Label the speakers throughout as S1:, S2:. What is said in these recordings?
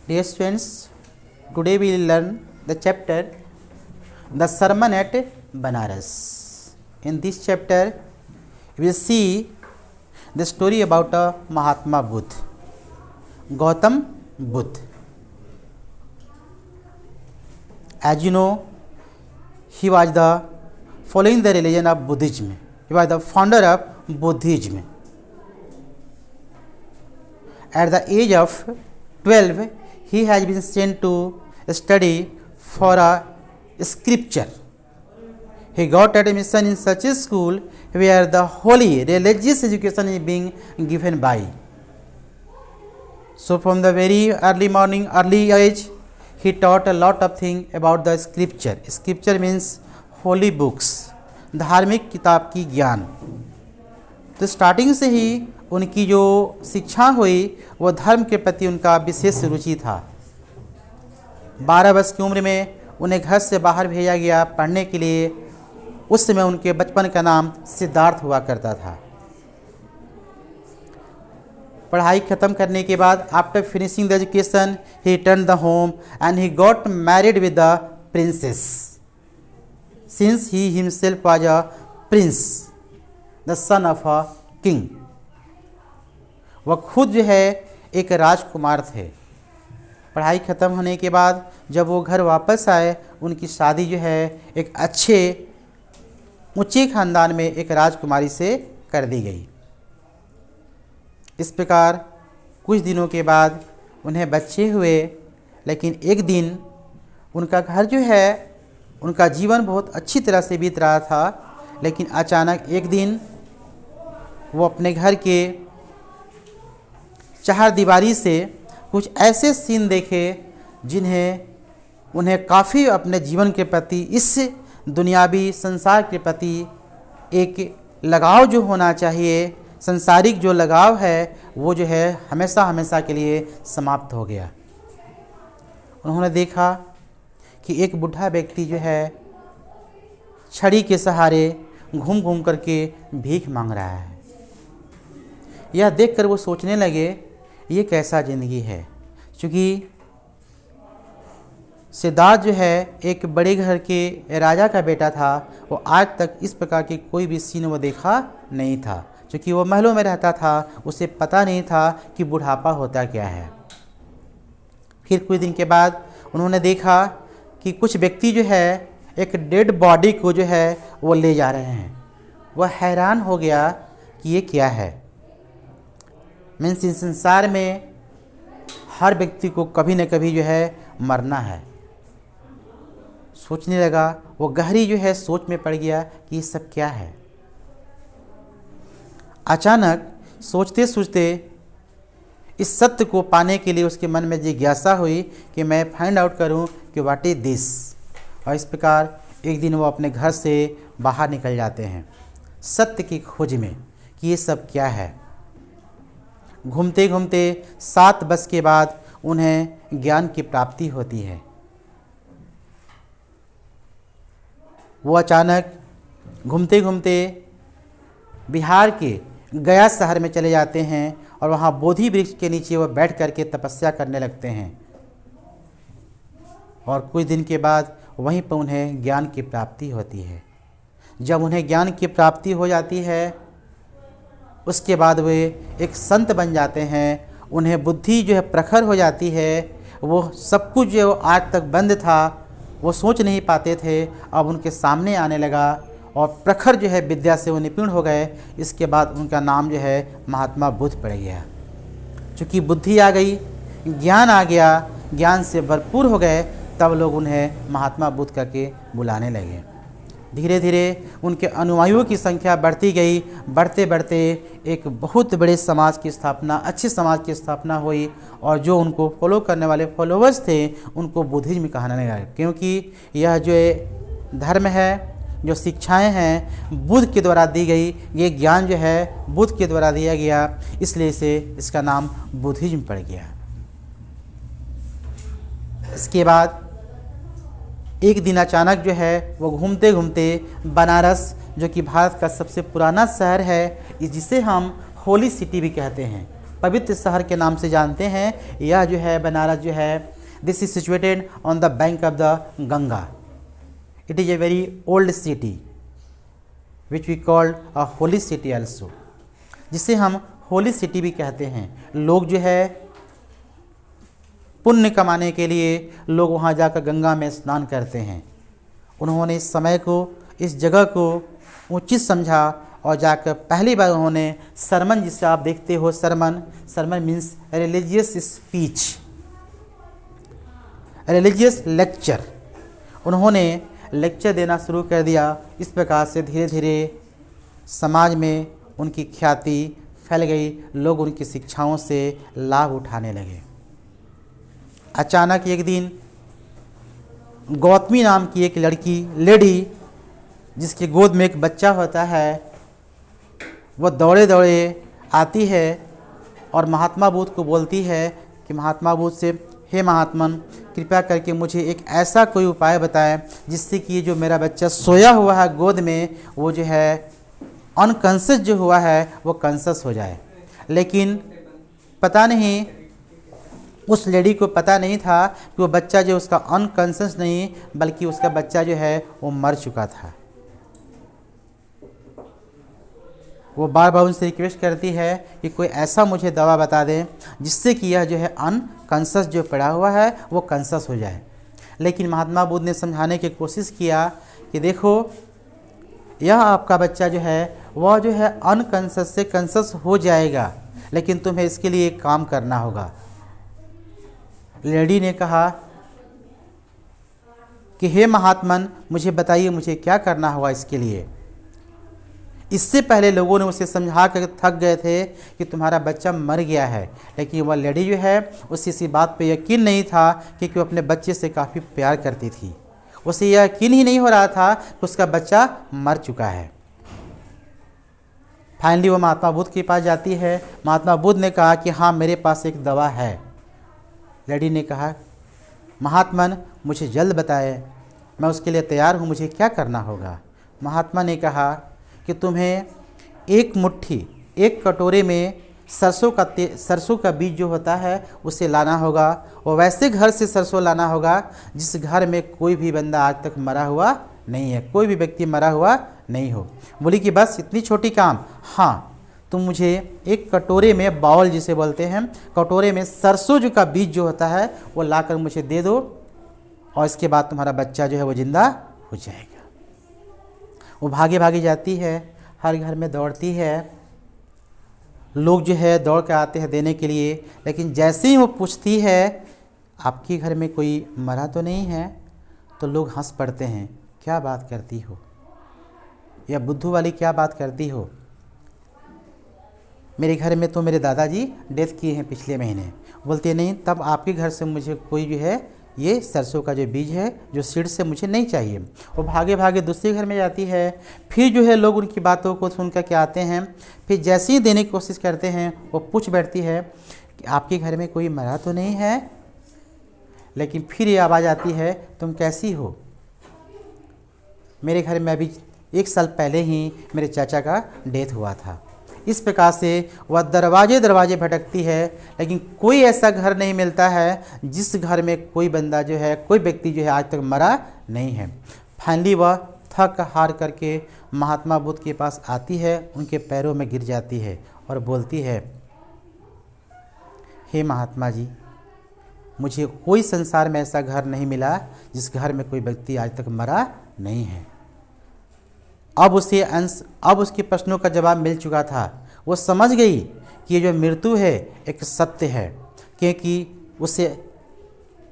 S1: Dear students, today we will learn the chapter The Sermon at Banaras. In this chapter, we will see the story about Mahatma Buddha, Gautam Buddha. As you know, he was following the religion of Buddhism. He was the founder of Buddhism. At the age of 12, he has been sent to study for a scripture. He got admission in such a school where the holy religious education is being given by. So from the very early age, he taught a lot of things about the scripture. Scripture means holy books, धार्मिक किताब की ज्ञान. तो starting से ही उनकी जो शिक्षा हुई वो धर्म के प्रति उनका विशेष रुचि था. 12 वर्ष की उम्र में उन्हें घर से बाहर भेजा गया पढ़ने के लिए. उस समय उनके बचपन का नाम सिद्धार्थ हुआ करता था. पढ़ाई ख़त्म करने के बाद after finishing the education he return the home and he got married with the princess. Since he himself was a prince, the son of a king. वह खुद जो है एक राजकुमार थे. पढ़ाई ख़त्म होने के बाद जब वो घर वापस आए, उनकी शादी जो है एक अच्छे ऊंचे ख़ानदान में एक राजकुमारी से कर दी गई. इस प्रकार कुछ दिनों के बाद उन्हें बच्चे हुए. लेकिन एक दिन उनका घर जो है, उनका जीवन बहुत अच्छी तरह से बीत रहा था. लेकिन अचानक एक दिन वो अपने घर के चार दीवारी से कुछ ऐसे सीन देखे जिन्हें उन्हें काफ़ी अपने जीवन के प्रति, इस दुनियावी संसार के प्रति एक लगाव जो होना चाहिए, संसारिक जो लगाव है वो जो है हमेशा हमेशा के लिए समाप्त हो गया. उन्होंने देखा कि एक बूढ़ा व्यक्ति जो है छड़ी के सहारे घूम घूम करके भीख मांग रहा है. यह देखकर वो सोचने लगे ये कैसा ज़िंदगी है. क्योंकि सिद्धार्थ जो है एक बड़े घर के राजा का बेटा था. वो आज तक इस प्रकार की कोई भी सीन वो देखा नहीं था. क्योंकि वो महलों में रहता था, उसे पता नहीं था कि बुढ़ापा होता क्या है. फिर कुछ दिन के बाद उन्होंने देखा कि कुछ व्यक्ति जो है एक डेड बॉडी को जो है वो ले जा रहे हैं. वह हैरान हो गया कि ये क्या है. मीन्स इस संसार में हर व्यक्ति को कभी न कभी जो है मरना है. सोचने लगा, वो गहरी जो है सोच में पड़ गया कि ये सब क्या है. अचानक सोचते सोचते इस सत्य को पाने के लिए उसके मन में जिज्ञासा हुई कि मैं फाइंड आउट करूं कि व्हाट इज दिस. और इस प्रकार एक दिन वो अपने घर से बाहर निकल जाते हैं सत्य की खोज में कि ये सब क्या है. घूमते घूमते 7 वर्ष के बाद उन्हें ज्ञान की प्राप्ति होती है. वो अचानक घूमते घूमते बिहार के गया शहर में चले जाते हैं और वहाँ बोधि वृक्ष के नीचे वो बैठ करके तपस्या करने लगते हैं. और कुछ दिन के बाद वहीं पर उन्हें ज्ञान की प्राप्ति होती है. जब उन्हें ज्ञान की प्राप्ति हो जाती है उसके बाद वे एक संत बन जाते हैं. उन्हें बुद्धि जो है प्रखर हो जाती है. वो सब कुछ जो आज तक बंद था वो सोच नहीं पाते थे, अब उनके सामने आने लगा और प्रखर जो है विद्या से वो निपुण हो गए. इसके बाद उनका नाम जो है महात्मा बुद्ध पड़ गया. चूँकि बुद्धि आ गई, ज्ञान आ गया, ज्ञान से भरपूर हो गए, तब लोग उन्हें महात्मा बुद्ध करके बुलाने लगे. धीरे धीरे उनके अनुयायियों की संख्या बढ़ती गई. बढ़ते बढ़ते एक बहुत बड़े समाज की स्थापना, अच्छे समाज की स्थापना हुई. और जो उनको फॉलो करने वाले फॉलोवर्स थे उनको बुद्धिज्म कहने लगा. क्योंकि यह जो धर्म है, जो शिक्षाएं हैं बुद्ध के द्वारा दी गई, ये ज्ञान जो है बुद्ध के द्वारा दिया गया, इसलिए इसका नाम बुद्धिज्म पड़ गया. इसके बाद एक दिन अचानक जो है वो घूमते घूमते बनारस, जो कि भारत का सबसे पुराना शहर है, जिसे हम होली सिटी भी कहते हैं, पवित्र शहर के नाम से जानते हैं। यह जो है बनारस जो है, this is situated on the bank of the Ganga. It is a very old city which we called a holy city also, जिसे हम होली सिटी भी कहते हैं। लोग जो है पुण्य कमाने के लिए लोग वहाँ जाकर गंगा में स्नान करते हैं। उन्होंने इस समय को, इस जगह को उचित समझा और जाकर पहली बार उन्होंने सरमन, जिसे आप देखते हो sermon means religious speech, religious lecture, उन्होंने लेक्चर देना शुरू कर दिया। इस प्रकार से धीरे धीरे समाज में उनकी ख्याति फैल गई, लोग उनकी शिक्षाओं से लाभ उठाने लगे। अचानक एक दिन गौतमी नाम की एक लड़की, लेडी, जिसकी गोद में एक बच्चा होता है, वह दौड़े दौड़े आती है और महात्मा बुद्ध को बोलती है कि महात्मा बुद्ध से, हे महात्मन, कृपया करके मुझे एक ऐसा कोई उपाय बताएं जिससे कि ये जो मेरा बच्चा सोया हुआ है गोद में, वो जो है अनकॉन्शियस जो हुआ है वो कॉन्शियस हो जाए। लेकिन पता नहीं, उस लेडी को पता नहीं था कि वो बच्चा जो उसका अनकॉन्शियस नहीं, बल्कि उसका बच्चा जो है वो मर चुका था। वो बार बार उनसे रिक्वेस्ट करती है कि कोई ऐसा मुझे दवा बता दें जिससे कि यह जो है अनकॉन्शियस जो पड़ा हुआ है वो कॉन्शियस हो जाए। लेकिन महात्मा बुद्ध ने समझाने की कोशिश किया कि देखो, यह आपका बच्चा जो है वह जो है अनकॉन्शियस से कॉन्शियस हो जाएगा, लेकिन तुम्हें इसके लिए एक काम करना होगा। लेडी ने कहा कि हे महात्मन, मुझे बताइए मुझे क्या करना होगा इसके लिए। इससे पहले लोगों ने उसे समझा कर थक गए थे कि तुम्हारा बच्चा मर गया है, लेकिन वह लेडी जो है उसे इसी बात पे यकीन नहीं था कि वो अपने बच्चे से काफ़ी प्यार करती थी। उसे यह यकीन ही नहीं हो रहा था कि उसका बच्चा मर चुका है। फाइनली वो महात्मा बुद्ध के पास जाती है। महात्मा बुद्ध ने कहा कि हाँ, मेरे पास एक दवा है। लेडी ने कहा, महात्मन, मुझे जल्द बताएं, मैं उसके लिए तैयार हूँ, मुझे क्या करना होगा। महात्मा ने कहा कि तुम्हें एक मुट्ठी, एक कटोरे में सरसों का बीज जो होता है उसे लाना होगा, और वैसे घर से सरसों लाना होगा जिस घर में कोई भी बंदा आज तक मरा हुआ नहीं है, कोई भी व्यक्ति मरा हुआ नहीं हो। बोली कि बस इतनी छोटी काम। हाँ, तुम मुझे एक कटोरे में, बाउल जिसे बोलते हैं, कटोरे में सरसों जो का बीज जो होता है वो लाकर मुझे दे दो, और इसके बाद तुम्हारा बच्चा जो है वो जिंदा हो जाएगा। वो भागे भागे जाती है, हर घर में दौड़ती है, लोग जो है दौड़ के आते हैं देने के लिए। लेकिन जैसे ही वो पूछती है आपके घर में कोई मरा तो नहीं है, तो लोग हंस पड़ते हैं, क्या बात करती हो, या बुद्धू वाली क्या बात करती हो, मेरे घर में तो मेरे दादाजी डेथ किए हैं पिछले महीने। बोलते नहीं, तब आपके घर से मुझे कोई जो है ये सरसों का जो बीज है जो सीड से मुझे नहीं चाहिए। वो भागे भागे दूसरे घर में जाती है, फिर जो है लोग उनकी बातों को सुन कर के आते हैं, फिर जैसे ही देने की कोशिश करते हैं वो पूछ बैठती है कि आपके घर में कोई मरा तो नहीं है। लेकिन फिर ये आवाज़ आती है, तुम कैसी हो, मेरे घर में अभी 1 साल पहले ही मेरे चाचा का डेथ हुआ था। इस प्रकार से वह दरवाजे दरवाजे भटकती है, लेकिन कोई ऐसा घर नहीं मिलता है जिस घर में कोई बंदा जो है, कोई व्यक्ति जो है आज तक मरा नहीं है। फाइनली वह थक हार करके महात्मा बुद्ध के पास आती है, उनके पैरों में गिर जाती है और बोलती है, हे महात्मा जी, मुझे कोई संसार में ऐसा घर नहीं मिला जिस घर में कोई व्यक्ति आज तक मरा नहीं है। अब उसके प्रश्नों का जवाब मिल चुका था। वो समझ गई कि ये जो मृत्यु है एक सत्य है, क्योंकि उसे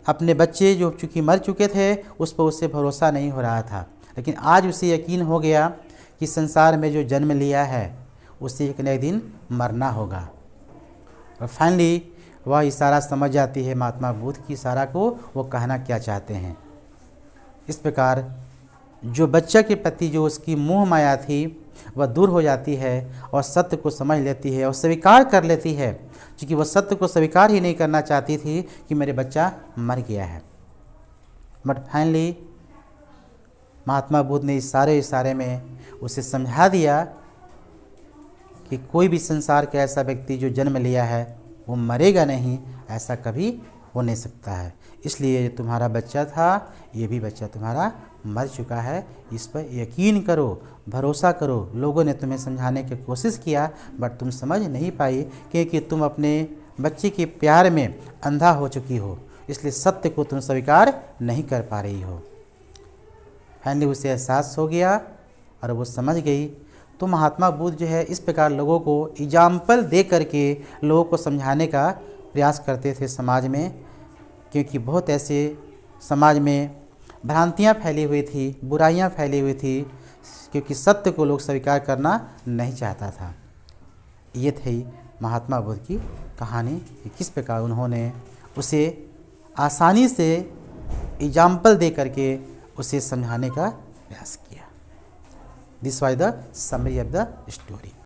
S1: अपने बच्चे जो चूँकि मर चुके थे उस पर उससे भरोसा नहीं हो रहा था। लेकिन आज उसे यकीन हो गया कि संसार में जो जन्म लिया है उसे एक न एक दिन मरना होगा। और फाइनली वह इशारा समझ जाती है, महात्मा बुद्ध की इशारा को वो कहना क्या चाहते हैं। इस प्रकार जो बच्चा के प्रति जो उसकी मोह माया थी वह दूर हो जाती है और सत्य को समझ लेती है और स्वीकार कर लेती है, क्योंकि वह सत्य को स्वीकार ही नहीं करना चाहती थी कि मेरे बच्चा मर गया है। बट फाइनली महात्मा बुद्ध ने इशारे में उसे समझा दिया कि कोई भी संसार का ऐसा व्यक्ति जो जन्म लिया है वो मरेगा नहीं, ऐसा कभी हो नहीं सकता है। इसलिए जो तुम्हारा बच्चा था, ये भी बच्चा तुम्हारा मर चुका है, इस पर यकीन करो, भरोसा करो। लोगों ने तुम्हें समझाने की कोशिश किया बट तुम समझ नहीं पाई, क्योंकि तुम अपने बच्चे के प्यार में अंधा हो चुकी हो, इसलिए सत्य को तुम स्वीकार नहीं कर पा रही हो। फाइनली उसे एहसास हो गया और वो समझ गई। तो महात्मा बुद्ध जो है इस प्रकार लोगों को एग्जाम्पल दे करके लोगों को समझाने का प्रयास करते थे समाज में, क्योंकि बहुत ऐसे समाज में भ्रांतियाँ फैली हुई थी, बुराइयाँ फैली हुई थी, क्योंकि सत्य को लोग स्वीकार करना नहीं चाहता था। ये थी महात्मा बुद्ध की कहानी कि किस प्रकार उन्होंने उसे आसानी से एग्जाम्पल दे करके उसे समझाने का प्रयास किया। This was the summary of the story.